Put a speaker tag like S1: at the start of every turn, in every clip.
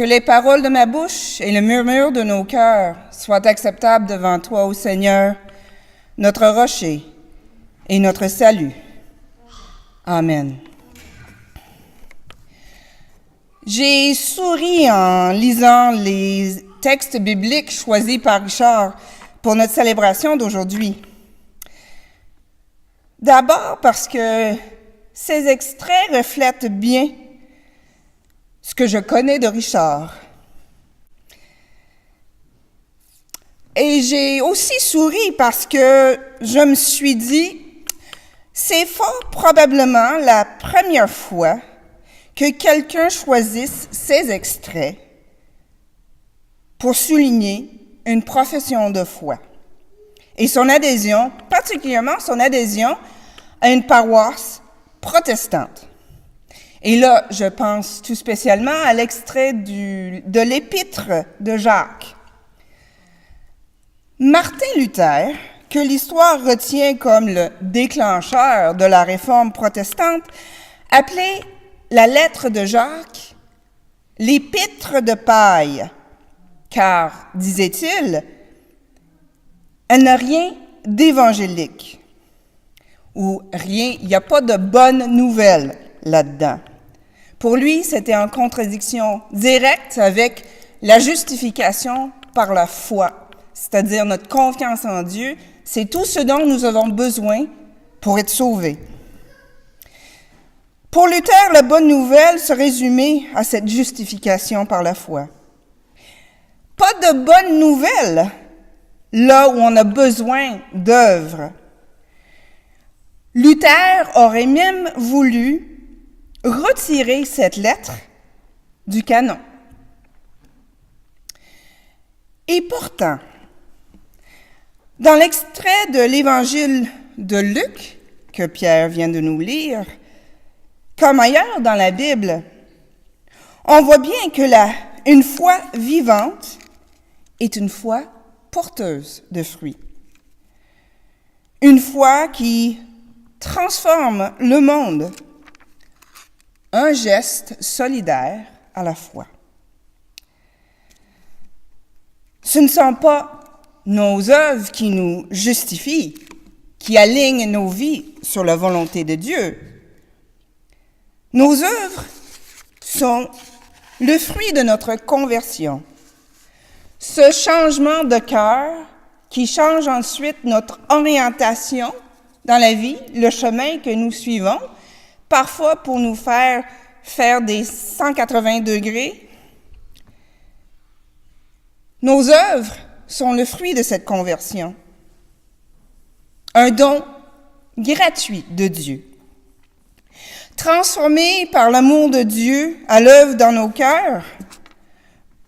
S1: Que les paroles de ma bouche et le murmure de nos cœurs soient acceptables devant toi, ô Seigneur, notre rocher et notre salut. Amen. J'ai souri en lisant les textes bibliques choisis par Richard pour notre célébration d'aujourd'hui. D'abord parce que ces extraits reflètent bien ce que je connais de Richard. Et j'ai aussi souri parce que je me suis dit, c'est fort probablement la première fois que quelqu'un choisisse ces extraits pour souligner une profession de foi et son adhésion, particulièrement son adhésion à une paroisse protestante. Et là, je pense tout spécialement à l'extrait de l'Épître de Jacques. Martin Luther, que l'histoire retient comme le déclencheur de la réforme protestante, appelait la lettre de Jacques l'Épître de paille, car, disait-il, elle n'a rien d'évangélique, ou rien, il n'y a pas de bonne nouvelle là-dedans. Pour lui, c'était en contradiction directe avec la justification par la foi, c'est-à-dire notre confiance en Dieu. C'est tout ce dont nous avons besoin pour être sauvés. Pour Luther, la bonne nouvelle se résumait à cette justification par la foi. Pas de bonne nouvelle là où on a besoin d'œuvres. Luther aurait même voulu retirer cette lettre du canon. Et pourtant, dans l'extrait de l'Évangile de Luc, que Pierre vient de nous lire, comme ailleurs dans la Bible, on voit bien que une foi vivante est une foi porteuse de fruits. Une foi qui transforme le monde. Un geste solidaire à la fois. Ce ne sont pas nos œuvres qui nous justifient, qui alignent nos vies sur la volonté de Dieu. Nos œuvres sont le fruit de notre conversion. Ce changement de cœur qui change ensuite notre orientation dans la vie, le chemin que nous suivons, parfois pour nous faire des 180 degrés. Nos œuvres sont le fruit de cette conversion. Un don gratuit de Dieu. Transformés par l'amour de Dieu à l'œuvre dans nos cœurs,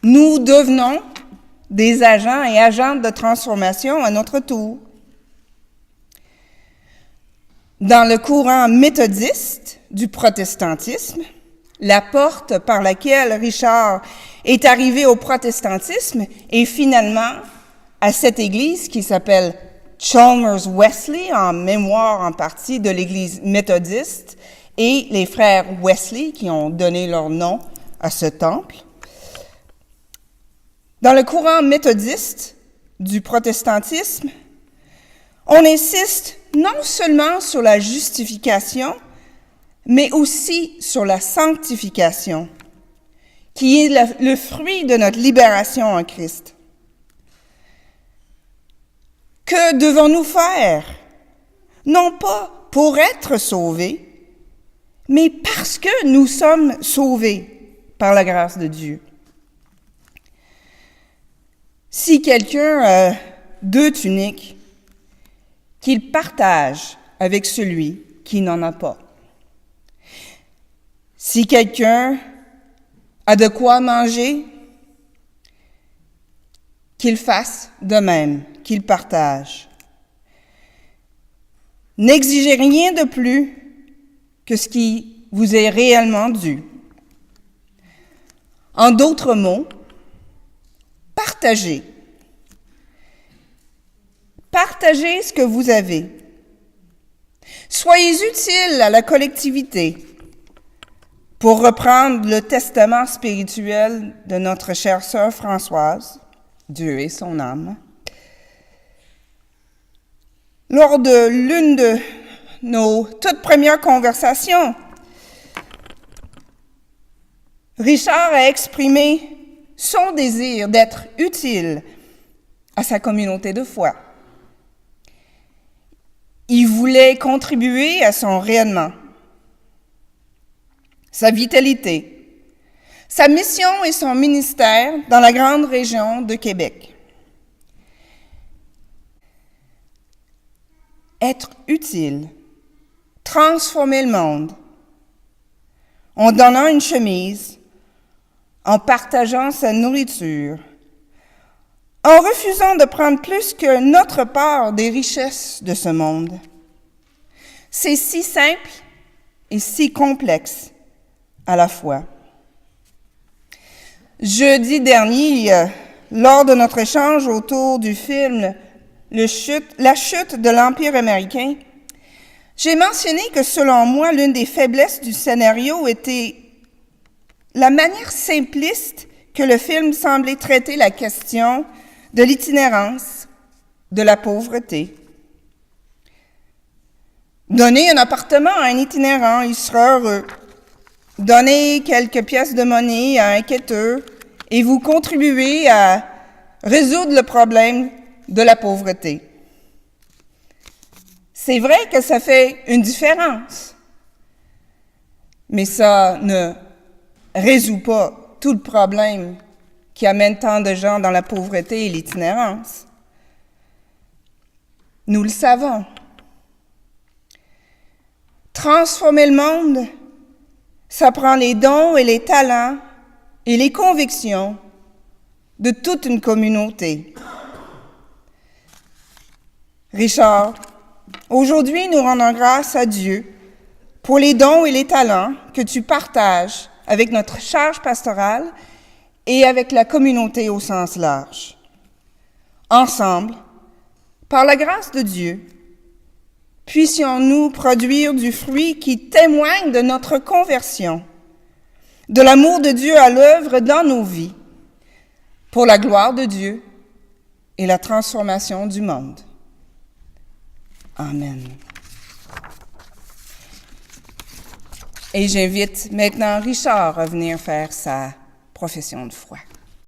S1: nous devenons des agents et agentes de transformation à notre tour. Dans le courant méthodiste du protestantisme, la porte par laquelle Richard est arrivé au protestantisme est finalement à cette église qui s'appelle Chalmers Wesley, en mémoire en partie de l'église méthodiste, et les frères Wesley qui ont donné leur nom à ce temple. Dans le courant méthodiste du protestantisme, on insiste non seulement sur la justification, mais aussi sur la sanctification, qui est le fruit de notre libération en Christ. Que devons-nous faire? Non pas pour être sauvés, mais parce que nous sommes sauvés par la grâce de Dieu. Si quelqu'un a 2 tuniques, qu'il partage avec celui qui n'en a pas. Si quelqu'un a de quoi manger, qu'il fasse de même, qu'il partage. N'exigez rien de plus que ce qui vous est réellement dû. En d'autres mots, partagez. Partagez ce que vous avez. Soyez utiles à la collectivité pour reprendre le testament spirituel de notre chère sœur Françoise, Dieu et son âme. Lors de l'une de nos toutes premières conversations, Richard a exprimé son désir d'être utile à sa communauté de foi. Il voulait contribuer à son rayonnement, sa vitalité, sa mission et son ministère dans la grande région de Québec. Être utile, transformer le monde, en donnant une chemise, en partageant sa nourriture, en refusant de prendre plus que notre part des richesses de ce monde. C'est si simple et si complexe à la fois. Jeudi dernier, lors de notre échange autour du film La chute de l'Empire américain, j'ai mentionné que selon moi, l'une des faiblesses du scénario était la manière simpliste que le film semblait traiter la question de l'itinérance, de la pauvreté. Donner un appartement à un itinérant, il sera heureux. Donnez quelques pièces de monnaie à un quêteux et vous contribuez à résoudre le problème de la pauvreté. C'est vrai que ça fait une différence, mais ça ne résout pas tout le problème qui amène tant de gens dans la pauvreté et l'itinérance. Nous le savons. Transformer le monde, ça prend les dons et les talents et les convictions de toute une communauté. Richard, aujourd'hui, nous rendons grâce à Dieu pour les dons et les talents que tu partages avec notre charge pastorale et avec la communauté au sens large. Ensemble, par la grâce de Dieu, puissions-nous produire du fruit qui témoigne de notre conversion, de l'amour de Dieu à l'œuvre dans nos vies, pour la gloire de Dieu et la transformation du monde. Amen. Et j'invite maintenant Richard à venir faire sa profession de foi.